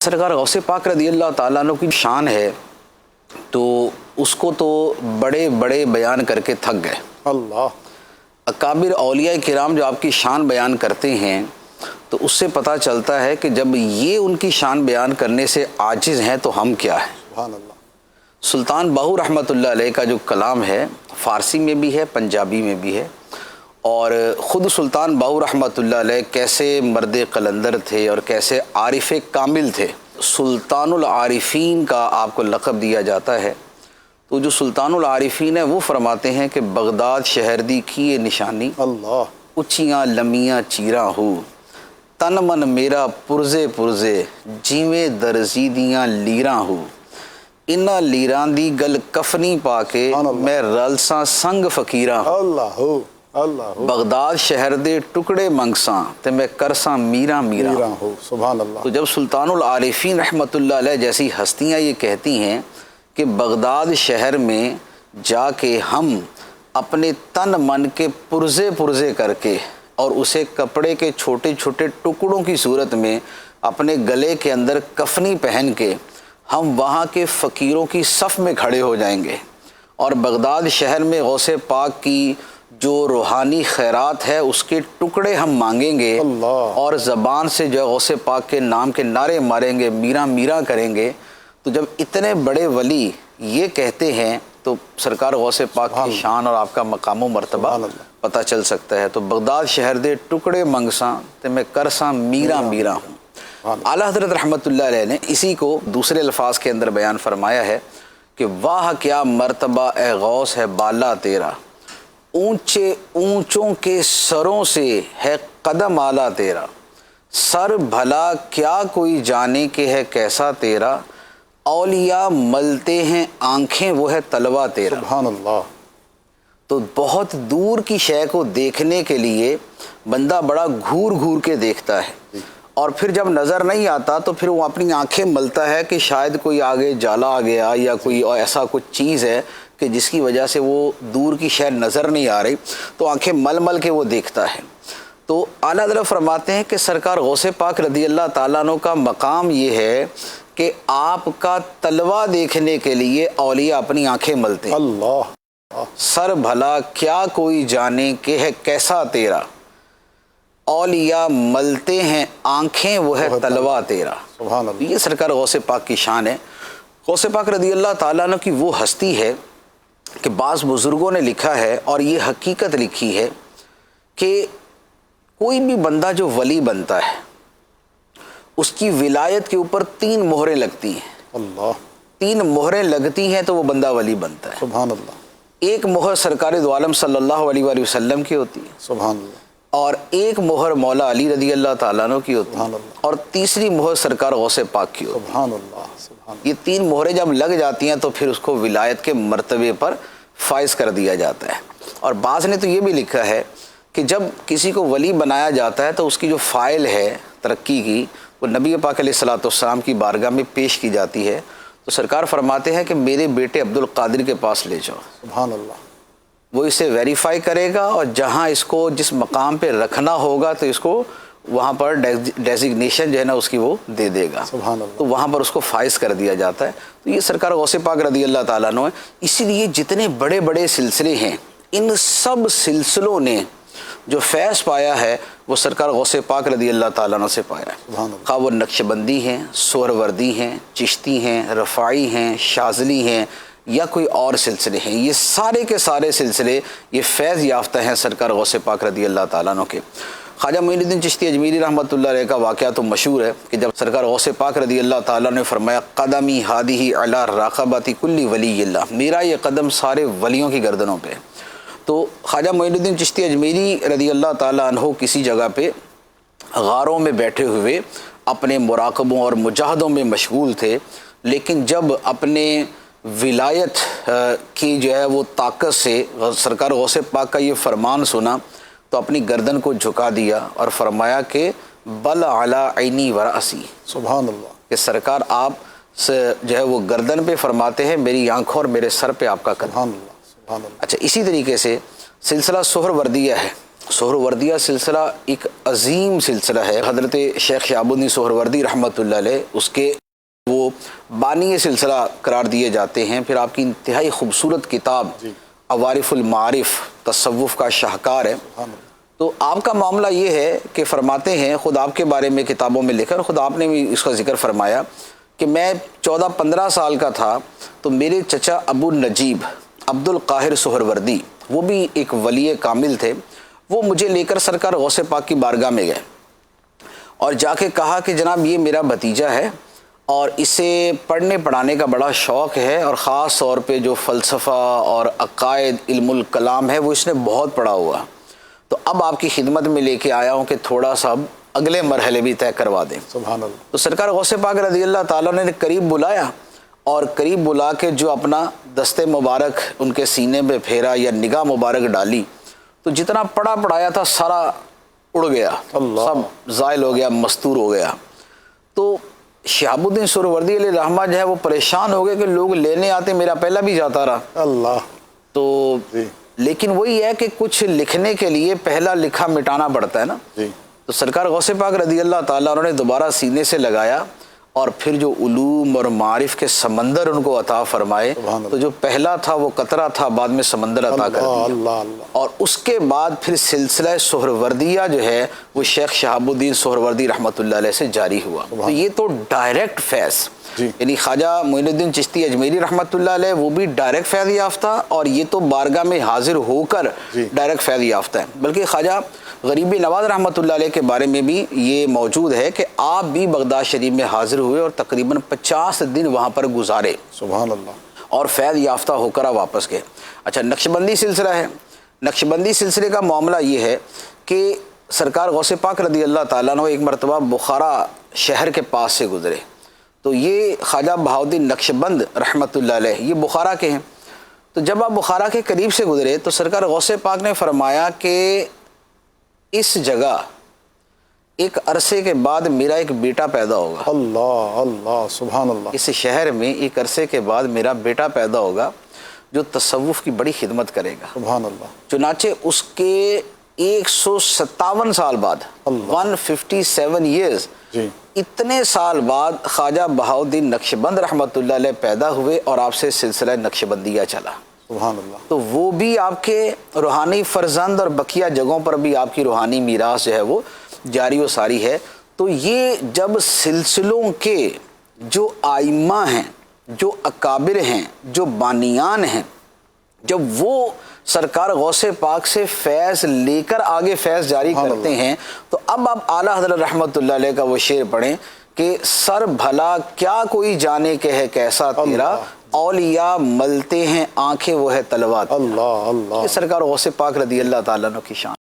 سرکار غوث پاک رضی اللہ تعالیٰ عنہ کی شان ہے تو اس کو تو بڑے بڑے بیان کر کے تھک گئے۔ اللہ اکابر اولیاء کرام جو آپ کی شان بیان کرتے ہیں تو اس سے پتہ چلتا ہے کہ جب یہ ان کی شان بیان کرنے سے عاجز ہیں تو ہم کیا ہیں۔ سبحان اللہ۔ سلطان باہو رحمۃ اللہ علیہ کا جو کلام ہے فارسی میں بھی ہے، پنجابی میں بھی ہے، اور خود سلطان باہو رحمۃ اللہ علیہ کیسے مرد قلندر تھے اور کیسے عارف کامل تھے۔ سلطان العارفین کا آپ کو لقب دیا جاتا ہے۔ تو جو سلطان العارفین ہے وہ فرماتے ہیں کہ بغداد شہر دی کیے نشانی، اللہ اچیاں لمیاں چیراں ہو، تن من میرا پرزے پرزے جیویں درزیدیاں لیراں ہو، انہاں لیراں دی گل کفنی پا کے میں رلساں سنگ فقیراں ہوں، اللہ ہو اللہ ہو بغداد شہر دے ٹکڑے منگساں تے میں کرساں میراں میراں۔ میرا ہو۔ سبحان اللہ۔ تو جب سلطان العارفین رحمۃ اللہ علیہ جیسی ہستیاں یہ کہتی ہیں کہ بغداد شہر میں جا کے ہم اپنے تن من کے پرزے پرزے کر کے اور اسے کپڑے کے چھوٹے چھوٹے ٹکڑوں کی صورت میں اپنے گلے کے اندر کفنی پہن کے ہم وہاں کے فقیروں کی صف میں کھڑے ہو جائیں گے اور بغداد شہر میں غوث پاک کی جو روحانی خیرات ہے اس کے ٹکڑے ہم مانگیں گے اللہ۔ اور زبان سے جو غوث پاک کے نام کے نعرے ماریں گے، میراں میراں کریں گے۔ تو جب اتنے بڑے ولی یہ کہتے ہیں تو سرکار غوث پاک کی شان اور آپ کا مقام و مرتبہ پتہ چل سکتا ہے۔ تو بغداد شہر دے ٹکڑے منگساں تے میں کرساں میراں میراں ہوں۔ اعلیٰ حضرت رحمۃ اللہ علیہ نے اسی کو دوسرے الفاظ کے اندر بیان فرمایا ہے کہ واہ کیا مرتبہ اے غوث ہے بالا تیرا، اونچے اونچوں کے سروں سے ہے قدم اعلیٰ تیرا، سر بھلا کیا کوئی جانے کہ ہے کیسا تیرا، اولیاء ملتے ہیں آنکھیں وہ ہے تلوا تیرا۔ سبحان اللہ۔ تو بہت دور کی شے کو دیکھنے کے لیے بندہ بڑا گھور گھور کے دیکھتا ہے، اور پھر جب نظر نہیں آتا تو پھر وہ اپنی آنکھیں ملتا ہے کہ شاید کوئی آگے جالا آ گیا یا کوئی ایسا کچھ چیز ہے کہ جس کی وجہ سے وہ دور کی شے نظر نہیں آ رہی، تو آنکھیں مل مل کے وہ دیکھتا ہے۔ تو اعلیٰ حضرت فرماتے ہیں کہ سرکار غوث پاک رضی اللہ تعالیٰ عنہ کا مقام یہ ہے کہ آپ کا تلوہ دیکھنے کے لیے اولیاء اپنی آنکھیں ملتے ہیں۔ اللہ۔ سر بھلا کیا کوئی جانے کہ ہے کیسا تیرا، اولیاء ملتے ہیں آنکھیں وہ ہے تلوہ تیرا۔ سبحان اللہ۔ یہ سرکار غوث پاک کی شان ہے۔ غوث پاک رضی اللہ تعالیٰ عنہ کی وہ ہستی ہے کہ بعض بزرگوں نے لکھا ہے اور یہ حقیقت لکھی ہے کہ کوئی بھی بندہ جو ولی بنتا ہے اس کی ولایت کے اوپر 3 مہریں لگتی ہیں۔ اللہ۔ 3 مہریں لگتی ہیں تو وہ بندہ ولی بنتا ہے۔ سبحان اللہ۔ ایک مہر سرکار دو عالم صلی اللہ علیہ وآلہ وسلم کی ہوتی ہے، سبحان اللہ۔ اور ایک مہر مولا علی رضی اللہ تعالیٰ عنہ کی ہوتی ہے، سبحان اللہ۔ اور تیسری مہر سرکار غوث پاک کی ہوتی ہے۔ سبحان اللہ۔ سبحان اللہ۔ یہ 3 مہریں جب لگ جاتی ہیں تو پھر اس کو ولایت کے مرتبے پر فائز کر دیا جاتا ہے۔ اور بعض نے تو یہ بھی لکھا ہے کہ جب کسی کو ولی بنایا جاتا ہے تو اس کی جو فائل ہے ترقی کی وہ نبی پاک علیہ الصلوۃ والسلام کی بارگاہ میں پیش کی جاتی ہے، تو سرکار فرماتے ہیں کہ میرے بیٹے عبد القادر کے پاس لے جاؤ، سبحان اللہ۔ وہ اسے ویریفائی کرے گا اور جہاں اس کو جس مقام پہ رکھنا ہوگا تو اس کو وہاں پر ڈیزگنیشن جو ہے نا اس کی وہ دے دے گا، سبحان اللہ۔ تو وہاں پر اس کو فائز کر دیا جاتا ہے۔ تو یہ سرکار غوث پاک رضی اللہ تعالیٰ عنہ ہے۔ اسی لیے جتنے بڑے بڑے سلسلے ہیں ان سب سلسلوں نے جو فیض پایا ہے وہ سرکار غوث پاک رضی اللہ تعالیٰ عنہ سے پایا ہے، سبحان اللہ۔ خواہ وہ نقش بندی ہیں، سہروردی ہیں، چشتی ہیں، رفاعی ہیں، شاذلی ہیں یا کوئی اور سلسلے ہیں، یہ سارے کے سارے سلسلے یہ فیض یافتہ ہیں سرکار غوث پاک رضی اللہ تعالیٰ عنہ کے۔ خواجہ معین الدین چشتی اجمیری رحمۃ اللہ علیہ کا واقعہ تو مشہور ہے کہ جب سرکار غوث پاک رضی اللہ تعالیٰ نے فرمایا قدمی ہادی علی راقبۃ کل ولی اللہ، میرا یہ قدم سارے ولیوں کی گردنوں پہ، تو خواجہ معین الدین چشتی اجمیری رضی اللہ تعالیٰ عنہ کسی جگہ پہ غاروں میں بیٹھے ہوئے اپنے مراقبوں اور مجاہدوں میں مشغول تھے، لیکن جب اپنے ولایت کی جو ہے وہ طاقت سے سرکار غوث پاک کا یہ فرمان سنا تو اپنی گردن کو جھکا دیا اور فرمایا کہ بل علی عینی و رأسی، سبحان اللہ۔ کہ سرکار آپ سے جو ہے وہ گردن پہ فرماتے ہیں، میری آنکھوں اور میرے سر پہ آپ کا قدم۔ سبحان اللہ۔ سبحان اللہ۔ اچھا، اسی طریقے سے سلسلہ سہروردیہ ہے سہروردیہ سلسلہ ایک عظیم سلسلہ ہے. حضرت شیخ شہاب الدین سہروردی رحمۃ اللہ علیہ اس کے وہ بانی سلسلہ قرار دیے جاتے ہیں. پھر آپ کی انتہائی خوبصورت کتاب عوارف المعارف تصوف کا شاہکار ہے. تو آپ کا معاملہ یہ ہے کہ فرماتے ہیں، خود آپ کے بارے میں کتابوں میں لکھا، اور خود آپ نے بھی اس کا ذکر فرمایا کہ میں 14-15 سال کا تھا تو میرے چچا ابو نجیب عبد القاہر سہروردی، وہ بھی ایک ولی کامل تھے، وہ مجھے لے کر سرکار غوث پاک کی بارگاہ میں گئے اور جا کے کہا کہ جناب یہ میرا بھتیجا ہے اور اسے پڑھنے پڑھانے کا بڑا شوق ہے، اور خاص طور پہ جو فلسفہ اور عقائد علم الکلام ہے وہ اس نے بہت پڑھا ہوا، تو اب آپ کی خدمت میں لے کے آیا ہوں کہ تھوڑا سا اب اگلے مرحلے بھی طے کروا دیں. سبحان اللہ. تو سرکار غوث پاک رضی اللہ تعالیٰ نے قریب بلایا، اور قریب بلا کے جو اپنا دست مبارک ان کے سینے پہ پھیرا یا نگاہ مبارک ڈالی، تو جتنا پڑھا پڑھایا تھا سارا اڑ گیا، سب زائل ہو گیا، مستور ہو گیا. تو شہاب الدین سہروردی علیہ رحمہ جو ہے وہ پریشان ہو گئے کہ لوگ لینے آتے، میرا پہلا بھی جاتا رہا. اللہ. تو لیکن وہی ہے کہ کچھ لکھنے کے لیے پہلا لکھا مٹانا پڑتا ہے نا. تو سرکار غوث پاک رضی اللہ تعالیٰ انہوں نے دوبارہ سینے سے لگایا، اور پھر جو علوم اور معارف کے سمندر ان کو عطا فرمائے. تو جو پہلا تھا وہ قطرہ تھا، بعد میں سمندر عطا کر دیا. اور اس کے بعد پھر سلسلہ سہروردیہ جو ہے وہ شیخ شہاب الدین سہروردی رحمۃ اللہ علیہ سے جاری ہوا. تو یہ تو ڈائریکٹ فیض، یعنی خواجہ معین الدین چشتی اجمیری رحمۃ اللہ علیہ وہ بھی ڈائریکٹ فیض یافتہ، اور یہ تو بارگاہ میں حاضر ہو کر ڈائریکٹ فیض یافتہ ہے. بلکہ خواجہ غریب نواز رحمۃ اللہ علیہ کے بارے میں بھی یہ موجود ہے کہ آپ بھی بغداد شریف میں حاضر ہوئے اور تقریباً 50 دن وہاں پر گزارے. سبحان اللہ. اور فیض یافتہ ہو کر آپ واپس گئے. اچھا، نقشبندی سلسلہ ہے. نقشبندی سلسلے کا معاملہ یہ ہے کہ سرکار غوث پاک رضی اللہ تعالیٰ عنہ ایک مرتبہ بخارا شہر کے پاس سے گزرے. تو یہ خواجہ بہاؤالدین نقشبند رحمۃ اللہ علیہ یہ بخارا کے ہیں. تو جب آپ بخارا کے قریب سے گزرے تو سرکار غوث پاک نے فرمایا کہ اس جگہ ایک عرصے کے بعد میرا ایک بیٹا پیدا ہوگا. اللہ اللہ. سبحان اللہ. اس شہر میں ایک عرصے کے بعد میرا بیٹا پیدا ہوگا جو تصوف کی بڑی خدمت کرے گا. سبحان اللہ. چنانچہ اس کے 157 سال بعد 157 ایئرز اتنے سال بعد خواجہ بہاؤالدین نقشبند رحمۃ اللہ علیہ پیدا ہوئے، اور آپ سے سلسلہ نقشبندیہ چلا. سبحان اللہ. تو وہ بھی آپ کے روحانی فرزند اور بقیہ جگہوں پر بھی آپ کی روحانی میراث جو ہے وہ جاری و ساری ہے. تو یہ جب سلسلوں کے جو آئمہ ہیں، جو اکابر ہیں، جو بانیان ہیں، جب وہ سرکار غوث پاک سے فیض لے کر آگے فیض جاری کرتے ہیں، تو اب آپ اعلیٰ حضرت رحمۃ اللہ علیہ کا وہ شعر پڑھیں کہ سر بھلا کیا کوئی جانے کہ ہے کیسا تیرا، اولیاء ملتے ہیں آنکھیں وہ ہے تلوات. اللہ اللہ. یہ سرکار غوث پاک رضی اللہ تعالیٰ عنہ کی شان.